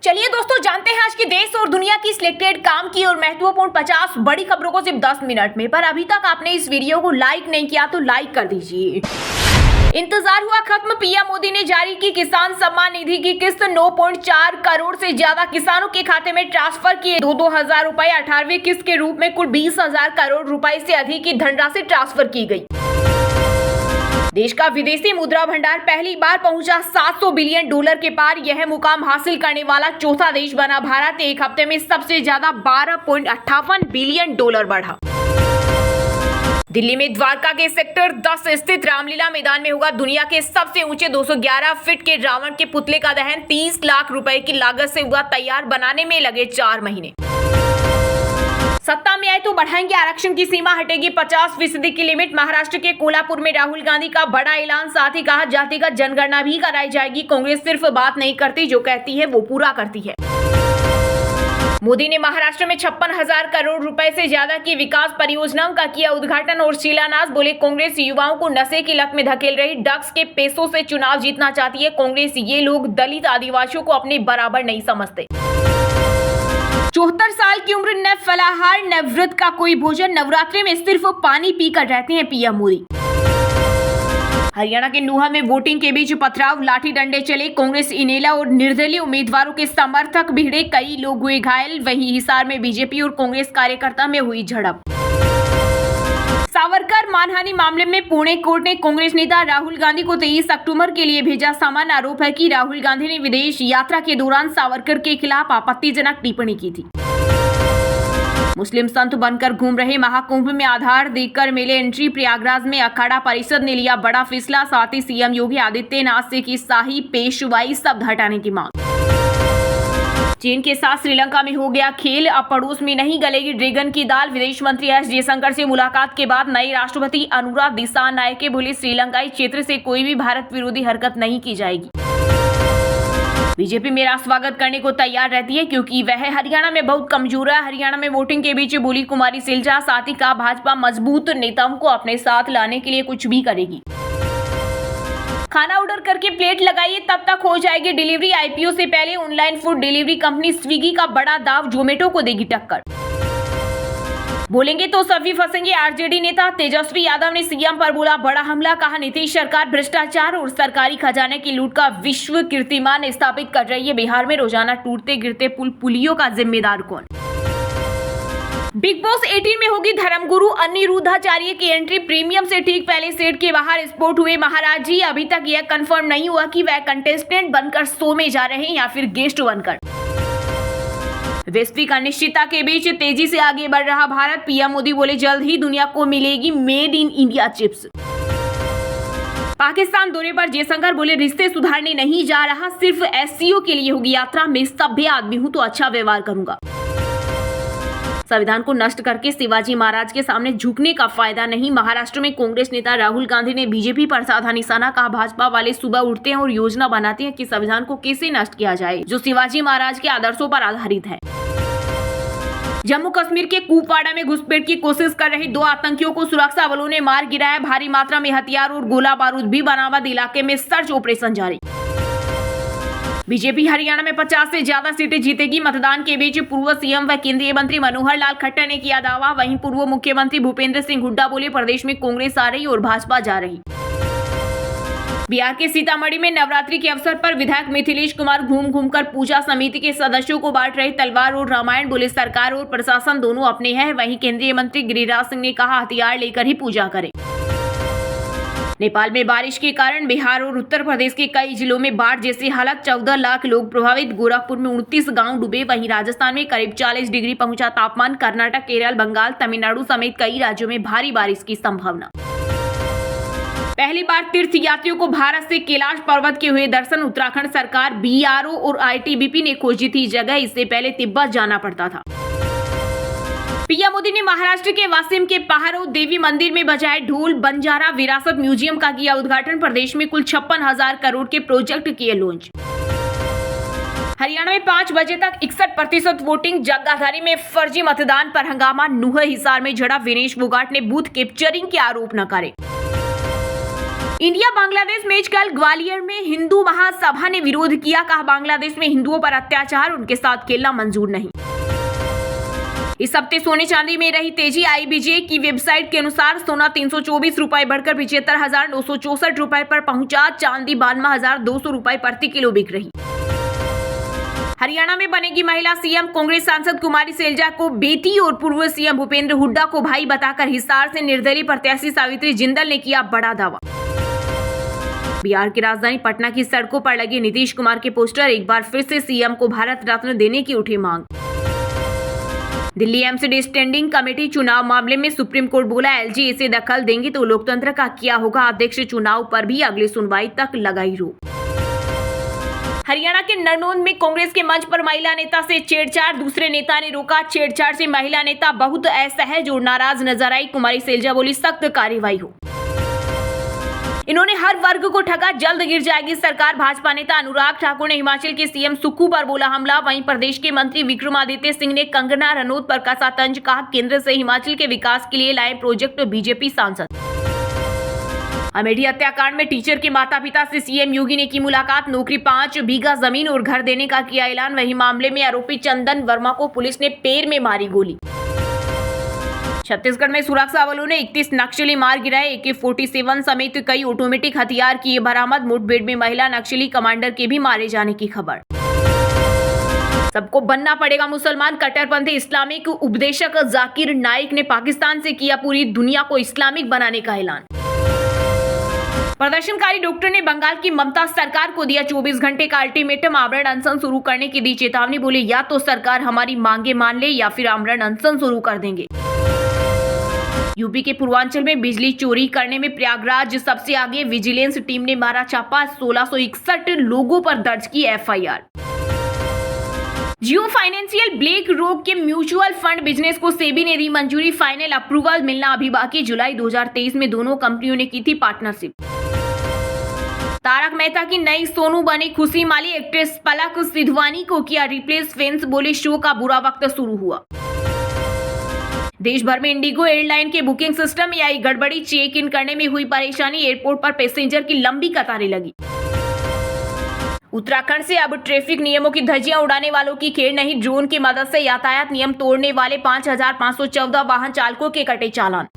चलिए दोस्तों, जानते हैं आज की देश और दुनिया की सिलेक्टेड काम की और महत्वपूर्ण 50 बड़ी खबरों को सिर्फ 10 मिनट में। पर अभी तक आपने इस वीडियो को लाइक नहीं किया तो लाइक कर दीजिए। इंतजार हुआ खत्म, पीएम मोदी ने जारी की किसान सम्मान निधि की किस्त। 9.4 करोड़ से ज्यादा किसानों के खाते में ट्रांसफर किए 2,000 रुपए। 18वीं किस्त के रूप में कुल 20,000 करोड़ रुपए से अधिक की धनराशि ट्रांसफर की गई। देश का विदेशी मुद्रा भंडार पहली बार पहुंचा $700 बिलियन के पार। यह मुकाम हासिल करने वाला चौथा देश बना भारत। एक हफ्ते में सबसे ज्यादा $12.58 बिलियन बढ़ा। दिल्ली में द्वारका के सेक्टर 10 स्थित रामलीला मैदान में होगा दुनिया के सबसे ऊंचे 211 फीट के रावण के पुतले का दहन। 30 लाख रुपए की लागत से हुआ तैयार, बनाने में लगे 4 महीने। सत्ता में आए तो बढ़ाएंगे आरक्षण की सीमा, हटेगी 50% की लिमिट। महाराष्ट्र के कोल्हापुर में राहुल गांधी का बड़ा ऐलान। साथ ही कहा जातिगत जनगणना भी कराई जाएगी। कांग्रेस सिर्फ बात नहीं करती, जो कहती है वो पूरा करती है। मोदी ने महाराष्ट्र में 56,000 करोड़ रुपए से ज्यादा की विकास परियोजनाओं का किया उद्घाटन और शिलान्यास। बोले कांग्रेस युवाओं को नशे की लत में धकेल रही, ड्रग्स के पैसों से चुनाव जीतना चाहती है कांग्रेस। ये लोग दलित आदिवासियों को अपने बराबर नहीं समझते। 74 साल की उम्र, न फलाहार न व्रत का कोई भोजन, नवरात्रि में सिर्फ पानी पीकर रहते हैं पीएम मोदी। हरियाणा के नूहा में वोटिंग के बीच पथराव, लाठी डंडे चले। कांग्रेस इनेला और निर्दलीय उम्मीदवारों के समर्थक भिड़े, कई लोग हुए घायल। वहीं हिसार में बीजेपी और कांग्रेस कार्यकर्ता में हुई झड़प। सावरकर मानहानि मामले में पुणे कोर्ट ने कांग्रेस नेता राहुल गांधी को 23 अक्टूबर के लिए भेजा समन। आरोप है कि राहुल गांधी ने विदेश यात्रा के दौरान सावरकर के खिलाफ आपत्तिजनक टिप्पणी की थी। मुस्लिम संत बनकर घूम रहे महाकुंभ में आधार देकर मिले एंट्री। प्रयागराज में अखाड़ा परिषद ने लिया बड़ा फैसला। साथ ही सीएम योगी आदित्यनाथ से की शाही पेशवाई शब्द हटाने की मांग। चीन के साथ श्रीलंका में हो गया खेल, अब पड़ोस में नहीं गलेगी ड्रैगन की दाल। विदेश मंत्री एस जयशंकर से मुलाकात के बाद नए राष्ट्रपति अनुराग दिसानायके बोले श्रीलंकाई क्षेत्र से कोई भी भारत विरोधी हरकत नहीं की जाएगी। बीजेपी मेरा स्वागत करने को तैयार रहती है क्योंकि वह हरियाणा में बहुत कमजोर है। हरियाणा में वोटिंग के बीच बोली कुमारी सैलजा। साथ ही कहा भाजपा मजबूत नेताओं को अपने साथ लाने के लिए कुछ भी करेगी। खाना ऑर्डर करके प्लेट लगाइए, तब तक हो जाएगी डिलीवरी। आईपीओ से पहले online food delivery company Swiggy का बड़ा दाव, जोमेटो को देगी टक्कर। बोलेंगे तो सभी फंसेंगे, आरजेडी नेता तेजस्वी यादव ने सीएम पर बोला बड़ा हमला। कहा नीतीश सरकार भ्रष्टाचार और सरकारी खजाने की लूट का विश्व कीर्तिमान स्थापित कर रही है। बिहार में रोजाना टूटते गिरते पुलियों का जिम्मेदार कौन? बिग बॉस 18 में होगी धर्मगुरु अनिरुद्धाचार्य की एंट्री। प्रीमियम से ठीक पहले सेट के बाहर स्पॉट हुए महाराज जी। अभी तक यह कंफर्म नहीं हुआ कि वह कंटेस्टेंट बनकर शो में जा रहे हैं या फिर गेस्ट बनकर। वैश्विक अनिश्चितता के बीच तेजी से आगे बढ़ रहा भारत। पीएम मोदी बोले जल्द ही दुनिया को मिलेगी made in India chips. Pakistan दौरे पर जयशंकर बोले रिश्ते सुधारने नहीं जा रहा, सिर्फ एससीओ के लिए होगी यात्रा। मैं सभ्य आदमी हूं तो अच्छा व्यवहार करूंगा। संविधान को नष्ट करके शिवाजी महाराज के सामने झुकने का फायदा नहीं। महाराष्ट्र में कांग्रेस नेता राहुल गांधी ने बीजेपी पर साधा निशाना। कहा भाजपा वाले सुबह उठते हैं और योजना बनाते हैं कि संविधान को कैसे नष्ट किया जाए, जो शिवाजी महाराज के आदर्शों पर आधारित है। जम्मू कश्मीर के कुपवाड़ा में घुसपैठ की कोशिश कर रहे 2 आतंकियों को सुरक्षा बलों ने मार गिराया। भारी मात्रा में हथियार और गोला बारूद भी बरामद। इलाके में सर्च ऑपरेशन जारी। बीजेपी हरियाणा में 50 से ज्यादा सीटें जीतेगी। मतदान के बीच पूर्व सीएम व केंद्रीय मंत्री मनोहर लाल खट्टर ने किया दावा। वहीं पूर्व मुख्यमंत्री भूपेंद्र सिंह हुड्डा बोले प्रदेश में कांग्रेस आ रही और भाजपा जा रही। बिहार के सीतामढ़ी में नवरात्रि के अवसर पर विधायक मिथिलेश कुमार घूम घूमकर पूजा समिति के सदस्यों को बांट रहे तलवार और रामायण। बोले सरकार और प्रशासन दोनों अपने हैं। वहीं केंद्रीय मंत्री गिरिराज सिंह ने कहा हथियार लेकर ही पूजा करें। नेपाल में बारिश के कारण बिहार और उत्तर प्रदेश के कई जिलों में बाढ़ जैसी हालत। 14 लाख लोग प्रभावित। गोरखपुर में 29 गांव डूबे। वहीं राजस्थान में करीब 40 डिग्री पहुंचा तापमान। कर्नाटक, केरल, बंगाल, तमिलनाडु समेत कई राज्यों में भारी बारिश की संभावना। पहली बार तीर्थ यात्रियों को भारत से कैलाश पर्वत के हुए दर्शन। उत्तराखंड सरकार, बीआरओ और आईटीबीपी ने खोजी थी जगह, इससे पहले तिब्बत जाना पड़ता था। पीएम मोदी ने महाराष्ट्र के वासिम के पहाड़ों देवी मंदिर में बजाए ढोल। बंजारा विरासत म्यूजियम का किया उद्घाटन। प्रदेश में कुल 56,000 करोड़ के प्रोजेक्ट किए लॉन्च। हरियाणा में 5 बजे तक 61% वोटिंग। जगाधरी में फर्जी मतदान पर हंगामा। नूह हिसार में झड़ा। विनेश फोगाट ने बूथ कैप्चरिंग के आरोप नकारे। इंडिया बांग्लादेश मैच कल ग्वालियर में हिंदू महासभा ने विरोध किया, कहा बांग्लादेश में हिंदुओं पर अत्याचार, उनके साथ खेलना मंजूर नहीं। इस हफ्ते सोने चांदी में रही तेजी, आईबीजे की वेबसाइट के अनुसार सोना 324 रुपए बढ़कर 75,964 रुपए पर पहुंचा, चांदी 92,200 रुपए प्रति किलो बिक रही। हरियाणा में बनेगी महिला सीएम, कांग्रेस सांसद कुमारी सैलजा को बेटी और पूर्व सीएम भूपेंद्र हुड्डा को भाई बताकर हिसार से निर्दलीय प्रत्याशी सावित्री जिंदल ने किया बड़ा दावा। बिहार की राजधानी पटना की सड़कों पर लगे नीतीश कुमार के पोस्टर, एक बार फिर से सीएम को भारत रत्न देने की उठी मांग। दिल्ली एमसीडी स्टैंडिंग कमेटी चुनाव मामले में सुप्रीम कोर्ट बोला, एलजी इसे दखल देंगे तो लोकतंत्र का क्या होगा। अध्यक्ष चुनाव पर भी अगली सुनवाई तक लगाई रोक। हरियाणा के नरनौंद में कांग्रेस के मंच पर महिला नेता से छेड़छाड़, दूसरे नेता ने रोका। छेड़छाड़ से महिला नेता बहुत असहज और नाराज नजर आई। कुमारी सैलजा बोली, सख्त कार्रवाई हो। इन्होंने हर वर्ग को ठगा, जल्द गिर जाएगी सरकार। भाजपा नेता अनुराग ठाकुर ने हिमाचल के सीएम सुक्खू पर बोला हमला। वहीं प्रदेश के मंत्री विक्रमादित्य सिंह ने कंगना रनौत पर कसा तंज, कहा केंद्र से हिमाचल के विकास के लिए लाए प्रोजेक्ट बीजेपी सांसद। अमेठी हत्याकांड में टीचर के माता पिता से सीएम योगी ने की मुलाकात, नौकरी 5 बीघा जमीन और घर देने का किया ऐलान। वहीं मामले में आरोपी चंदन वर्मा को पुलिस ने पैर में मारी गोली। छत्तीसगढ़ में सुरक्षा बलों ने 31 नक्सली मार गिराए, AK-47 समेत कई ऑटोमेटिक हथियार किए बरामद। मुठभेड़ में महिला नक्सली कमांडर के भी मारे जाने की खबर। सबको बनना पड़ेगा मुसलमान, कट्टरपंथी इस्लामिक उपदेशक जाकिर नाइक ने पाकिस्तान से किया पूरी दुनिया को इस्लामिक बनाने का ऐलान। प्रदर्शनकारी डॉक्टर ने बंगाल की ममता सरकार को दिया 24 घंटे का अल्टीमेटम, आमरण अनशन शुरू करने की दी चेतावनी। बोले या तो सरकार हमारी मांगे मान ले या फिर आमरण अनशन शुरू कर देंगे। यूपी के पूर्वांचल में बिजली चोरी करने में प्रयागराज सबसे आगे, विजिलेंस टीम ने मारा छापा, 1661 लोगों पर दर्ज की एफआईआर। जियो फाइनेंशियल ब्लैक रॉक के म्यूचुअल फंड बिजनेस को सेबी ने दी मंजूरी, फाइनल अप्रूवल मिलना अभी बाकी। जुलाई 2023 में दोनों कंपनियों ने की थी पार्टनरशिप। तारक मेहता की नई सोनू बनी खुशी माली, एक्ट्रेस पलक सिधवानी को किया रिप्लेस, फैंस बोले शो का बुरा वक्त शुरू हुआ। देश भर में इंडिगो एयरलाइन के बुकिंग सिस्टम में आई गड़बड़ी, चेक इन करने में हुई परेशानी, एयरपोर्ट पर पैसेंजर की लंबी कतारें लगी। उत्तराखंड से अब ट्रैफिक नियमों की धज्जियां उड़ाने वालों की खेर नहीं, ड्रोन की मदद से यातायात नियम तोड़ने वाले 5,514 वाहन चालकों के कटे चालान।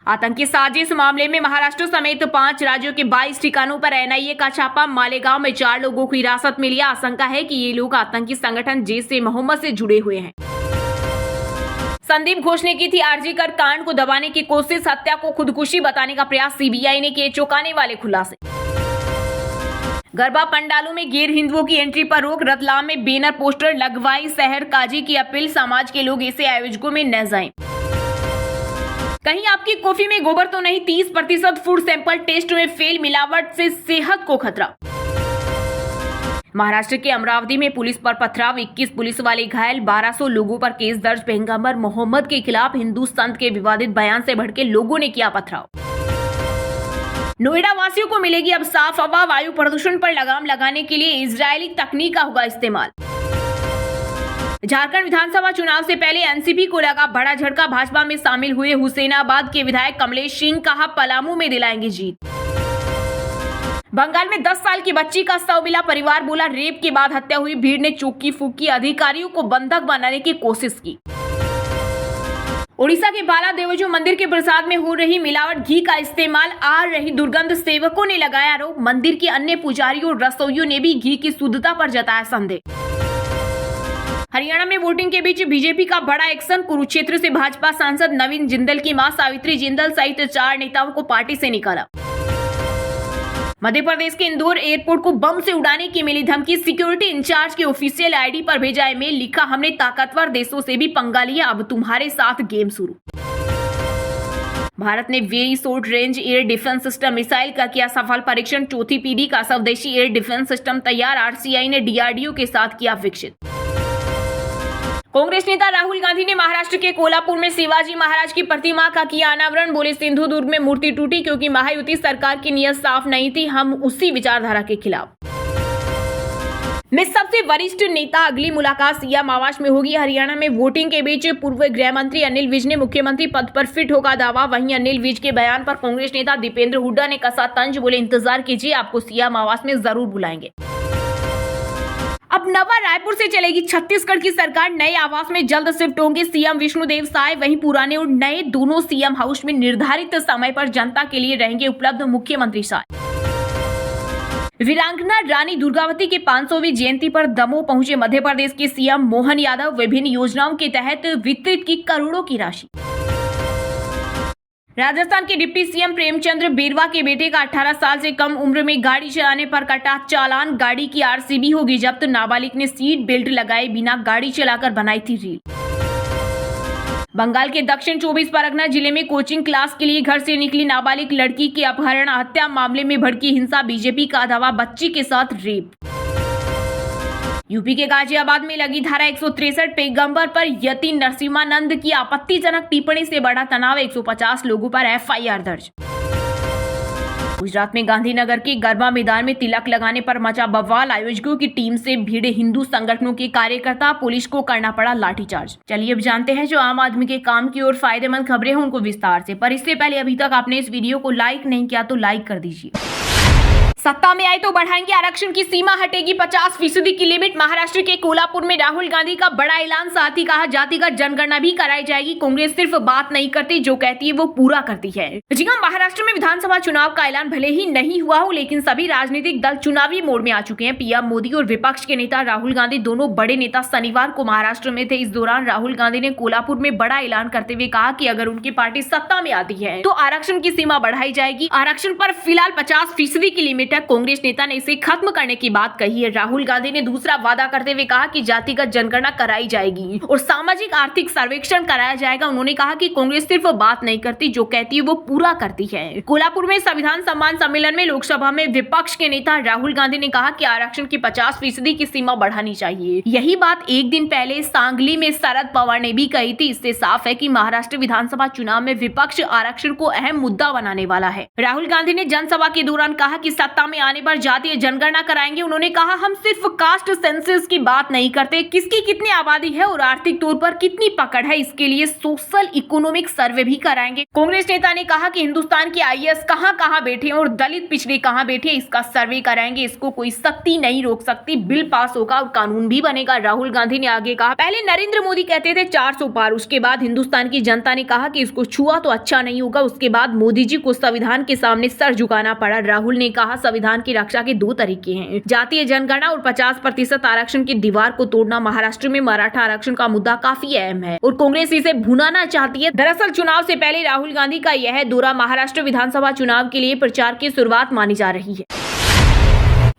आतंकी साजिश मामले में महाराष्ट्र समेत 5 राज्यों के 22 ठिकानों पर एनआईए का छापा, मालेगांव में 4 लोगों को हिरासत में लिया। आशंका है कि ये लोग आतंकी संगठन जैश-ए-मोहम्मद से जुड़े हुए हैं। संदीप घोष ने की थी आरजीकर कांड को दबाने की कोशिश, हत्या को खुदकुशी बताने का प्रयास, सीबीआई ने किए चौंकाने वाले खुलासे। गरबा पंडालों में गैर हिंदुओं की एंट्री पर रोक, रतलाम में बैनर पोस्टर लगवाई, शहर काजी की अपील, समाज के लोग ऐसे आयोजकों में न जाएं। कहीं आपकी कॉफी में गोबर तो नहीं, 30% फूड सैंपल टेस्ट में फेल, मिलावट से सेहत को खतरा। महाराष्ट्र के अमरावती में पुलिस पर पथराव, 21 पुलिस वाले घायल, 1200 लोगों पर केस दर्ज। पैगंबर मोहम्मद के खिलाफ हिंदू संत के विवादित बयान से भड़के लोगों ने किया पथराव। नोएडा वासियों को मिलेगी अब साफ हवा, वायु प्रदूषण पर लगाम लगाने के लिए इजरायली तकनीक का होगा इस्तेमाल। झारखंड विधानसभा चुनाव से पहले एनसीपी को लगा बड़ा झटका, भाजपा में शामिल हुए हुसैनाबाद के विधायक कमलेश सिंह, कहा पलामू में दिलाएंगे जीत। बंगाल में 10 साल की बच्ची का शव मिला, परिवार बोला रेप के बाद हत्या हुई, भीड़ ने चौकी फूकी, अधिकारियों को बंधक बनाने की कोशिश की। ओडिशा के बाला देवजो मंदिर के प्रसाद में हो रही मिलावट, घी का इस्तेमाल, आ रही दुर्गंध, सेवकों ने लगाया आरोप। मंदिर के अन्य पुजारियों और रसोइयों ने भी घी की शुद्धता पर जताया संदेह। हरियाणा में वोटिंग के बीच बीजेपी का बड़ा एक्शन, कुरुक्षेत्र से भाजपा सांसद नवीन जिंदल की मां सावित्री जिंदल सहित 4 नेताओं को पार्टी से निकाला। मध्य प्रदेश के इंदौर एयरपोर्ट को बम से उड़ाने की मिली धमकी, सिक्योरिटी इंचार्ज के ऑफिशियल आईडी पर भेजा ईमेल, लिखा हमने ताकतवर देशों से भी पंगा लिया, अब तुम्हारे साथ गेम शुरू। भारत ने very short range air defence system missile का किया सफल परीक्षण, 4थी पीढ़ी का स्वदेशी एयर डिफेंस सिस्टम तैयार, आरसीआई ने डीआरडीओ के साथ किया विकसित। कांग्रेस नेता राहुल गांधी ने महाराष्ट्र के कोल्हापुर में शिवाजी महाराज की प्रतिमा का किया अनावरण, बोले सिंधुदुर्ग में मूर्ति टूटी क्योंकि महायुति सरकार की नीयत साफ नहीं थी, हम उसी विचारधारा के खिलाफ। में सबसे वरिष्ठ नेता। अगली मुलाकात सीएम आवास में होगी। हरियाणा में वोटिंग के बीच पूर्व गृह मंत्री अनिल विज ने मुख्यमंत्री पद पर फिट होगा दावा। वहीं अनिल विज के बयान पर कांग्रेस नेता दीपेंद्र हुड्डा ने कसा तंज, बोले इंतजार कीजिए, आपको सीएम आवास में जरूर बुलाएंगे। अब नवा रायपुर से चलेगी छत्तीसगढ़ की सरकार। नए आवास में जल्द शिफ्ट होंगे सीएम विष्णुदेव साय। वहीं पुराने और नए दोनों सीएम हाउस में निर्धारित समय पर जनता के लिए रहेंगे उपलब्ध मुख्यमंत्री साय। वीरांगना रानी दुर्गावती के 500वीं जयंती पर दमोह पहुंचे मध्य प्रदेश के सीएम मोहन यादव। विभिन्न योजनाओं के तहत वितरित की करोड़ों की राशि। राजस्थान के डिप्टी सीएम प्रेमचंद्र बेरवा के बेटे का 18 साल से कम उम्र में गाड़ी चलाने पर कटा चालान। गाड़ी की आरसीबी होगी जब्त। नाबालिग ने सीट बेल्ट लगाए बिना गाड़ी चलाकर बनाई थी रील। बंगाल के दक्षिण 24 परगना जिले में कोचिंग क्लास के लिए घर से निकली नाबालिग लड़की के अपहरण हत्या मामले में भड़की हिंसा। बीजेपी का दावा, बच्ची के साथ रेप। यूपी के गाजियाबाद में लगी धारा 163 पैगंबर पर यति नरसिम्हानंद की आपत्तिजनक टिप्पणी से बढ़ा तनाव। 150 लोगों पर एफआईआर दर्ज। गुजरात में गांधीनगर के गरबा मैदान में तिलक लगाने पर मचा बवाल। आयोजकों की टीम से भिड़े हिंदू संगठनों के कार्यकर्ता, पुलिस को करना पड़ा लाठीचार्ज। चलिए अब जानते हैं जो आम आदमी के काम की और फायदेमंद खबरें हैं उनको विस्तार से। पर इससे पहले अभी तक आपने इस वीडियो को लाइक नहीं किया तो लाइक कर दीजिए। सत्ता में आए तो बढ़ाएंगे आरक्षण की सीमा, हटेगी 50% की लिमिट। महाराष्ट्र के कोल्हापुर में राहुल गांधी का बड़ा ऐलान। साथ ही कहा जातिगत जनगणना भी कराई जाएगी। कांग्रेस सिर्फ बात नहीं करती, जो कहती है वो पूरा करती है। जी हां, महाराष्ट्र में विधानसभा चुनाव का ऐलान भले ही नहीं हुआ हो, लेकिन सभी राजनीतिक दल चुनावी मोड में आ चुके हैं। पीएम मोदी और विपक्ष के नेता राहुल गांधी दोनों बड़े नेता शनिवार को महाराष्ट्र में थे। इस दौरान राहुल गांधी ने कोल्हापुर में बड़ा ऐलान करते हुए कहा कि अगर उनकी पार्टी सत्ता में आती है तो आरक्षण की सीमा बढ़ाई जाएगी। आरक्षण पर फिलहाल 50% की लिमिट। कांग्रेस नेता ने इसे खत्म करने की बात कही है। राहुल गांधी ने दूसरा वादा करते हुए कहा कि जातिगत जनगणना कराई जाएगी और सामाजिक आर्थिक सर्वेक्षण कराया जाएगा। उन्होंने कहा कि कांग्रेस सिर्फ बात नहीं करती, जो कहती है वो पूरा करती है। कोल्हापुर में संविधान सम्मान सम्मेलन में लोकसभा में विपक्ष के नेता राहुल गांधी ने कहा कि आरक्षण की 50% की सीमा बढ़ानी चाहिए। यही बात एक दिन पहले सांगली में शरद पवार ने भी कही थी। इससे साफ है कि महाराष्ट्र विधानसभा चुनाव में विपक्ष आरक्षण को अहम मुद्दा बनाने वाला है। राहुल गांधी ने जनसभा के दौरान कहा कि सत्ता में आने पर जातीय जनगणना कराएंगे। उन्होंने कहा, हम सिर्फ कास्ट सेंसस की बात नहीं करते, किसकी कितनी आबादी है और आर्थिक तौर पर कितनी पकड़ है, इसके लिए सोशल इकोनॉमिक सर्वे भी कराएंगे। कांग्रेस नेता ने कहा कि हिंदुस्तान के आईएएस कहां बैठे हैं और दलित पिछड़े कहां बैठे, इसका सर्वे कराएंगे। इसको कोई शक्ति नहीं रोक सकती। बिल पास होगा और कानून भी बनेगा। राहुल गांधी ने आगे कहा, पहले नरेंद्र मोदी कहते थे 400 पार, उसके बाद हिंदुस्तान की जनता ने कहा कि इसको छुआ तो अच्छा नहीं होगा। उसके बाद मोदी जी को संविधान के सामने सर झुकाना पड़ा। राहुल ने कहा, संविधान की रक्षा के दो तरीके हैं, जातीय जनगणना और 50% आरक्षण की दीवार को तोड़ना। महाराष्ट्र में मराठा आरक्षण का मुद्दा काफी अहम है और कांग्रेस इसे भुनाना चाहती है। दरअसल चुनाव से पहले राहुल गांधी का यह दौरा महाराष्ट्र विधानसभा चुनाव के लिए प्रचार की शुरुआत मानी जा रही है।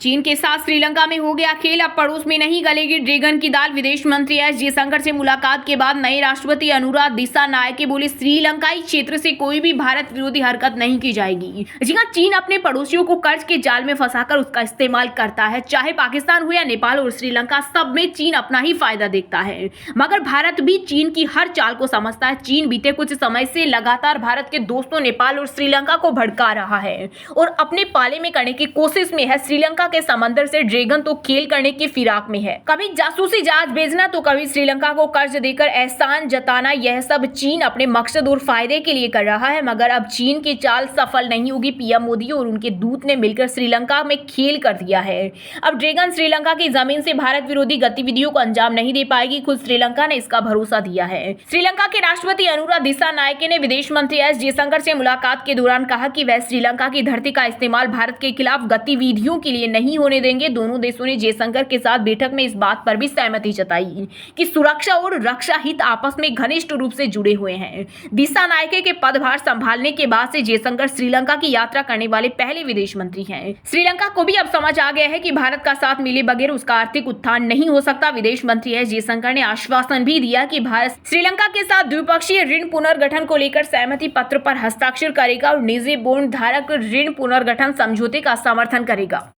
चीन के साथ श्रीलंका में हो गया खेल, अब पड़ोस में नहीं गलेगी ड्रैगन की दाल। विदेश मंत्री एस जयशंकर से मुलाकात के बाद नए राष्ट्रपति अनुराग दिसानायके बोले, श्रीलंकाई क्षेत्र से कोई भी भारत विरोधी हरकत नहीं की जाएगी। जी हां, चीन अपने पड़ोसियों को कर्ज के जाल में फंसाकर उसका इस्तेमाल करता है। चाहे पाकिस्तान हो या नेपाल और श्रीलंका, सब में चीन अपना ही फायदा देखता है। मगर भारत भी चीन की हर चाल को समझता है। चीन बीते कुछ समय से लगातार भारत के दोस्तों नेपाल और श्रीलंका को भड़का रहा है और अपने पाले में करने की कोशिश में है। श्रीलंका के समंदर से ड्रैगन तो खेल करने की फिराक में है, कभी जासूसी जहाज भेजना तो कभी श्रीलंका को कर्ज देकर एहसान जताना। यह सब चीन अपने मकसद और फायदे के लिए कर रहा है। मगर अब चीन की चाल सफल नहीं होगी। पीएम मोदी और उनके दूत ने मिलकर श्रीलंका में खेल कर दिया है। अब ड्रैगन श्रीलंका की जमीन से भारत विरोधी गतिविधियों को अंजाम नहीं दे पाएगी। खुद श्रीलंका ने इसका भरोसा दिया है। श्रीलंका के राष्ट्रपति अनुराग दिसानायके ने विदेश मंत्री एस जयशंकर से मुलाकात के दौरान कहा कि वह श्रीलंका की धरती का इस्तेमाल भारत के खिलाफ गतिविधियों के लिए नहीं होने देंगे। दोनों देशों ने जयशंकर के साथ बैठक में इस बात पर भी सहमति जताई कि सुरक्षा और रक्षा हित आपस में घनिष्ठ रूप से जुड़े हुए हैं। दिसानायके के पदभार संभालने के बाद से जयशंकर श्रीलंका की यात्रा करने वाले पहले विदेश मंत्री हैं। श्रीलंका को भी अब समझ आ गया है कि भारत का साथ मिले बगैर उसका आर्थिक उत्थान नहीं हो सकता। विदेश मंत्री एस जयशंकर ने आश्वासन भी दिया कि भारत श्रीलंका के साथ द्विपक्षीय ऋण पुनर्गठन को लेकर सहमति पत्र पर हस्ताक्षर करेगा और निजी बॉन्ड धारक ऋण पुनर्गठन समझौते का समर्थन करेगा।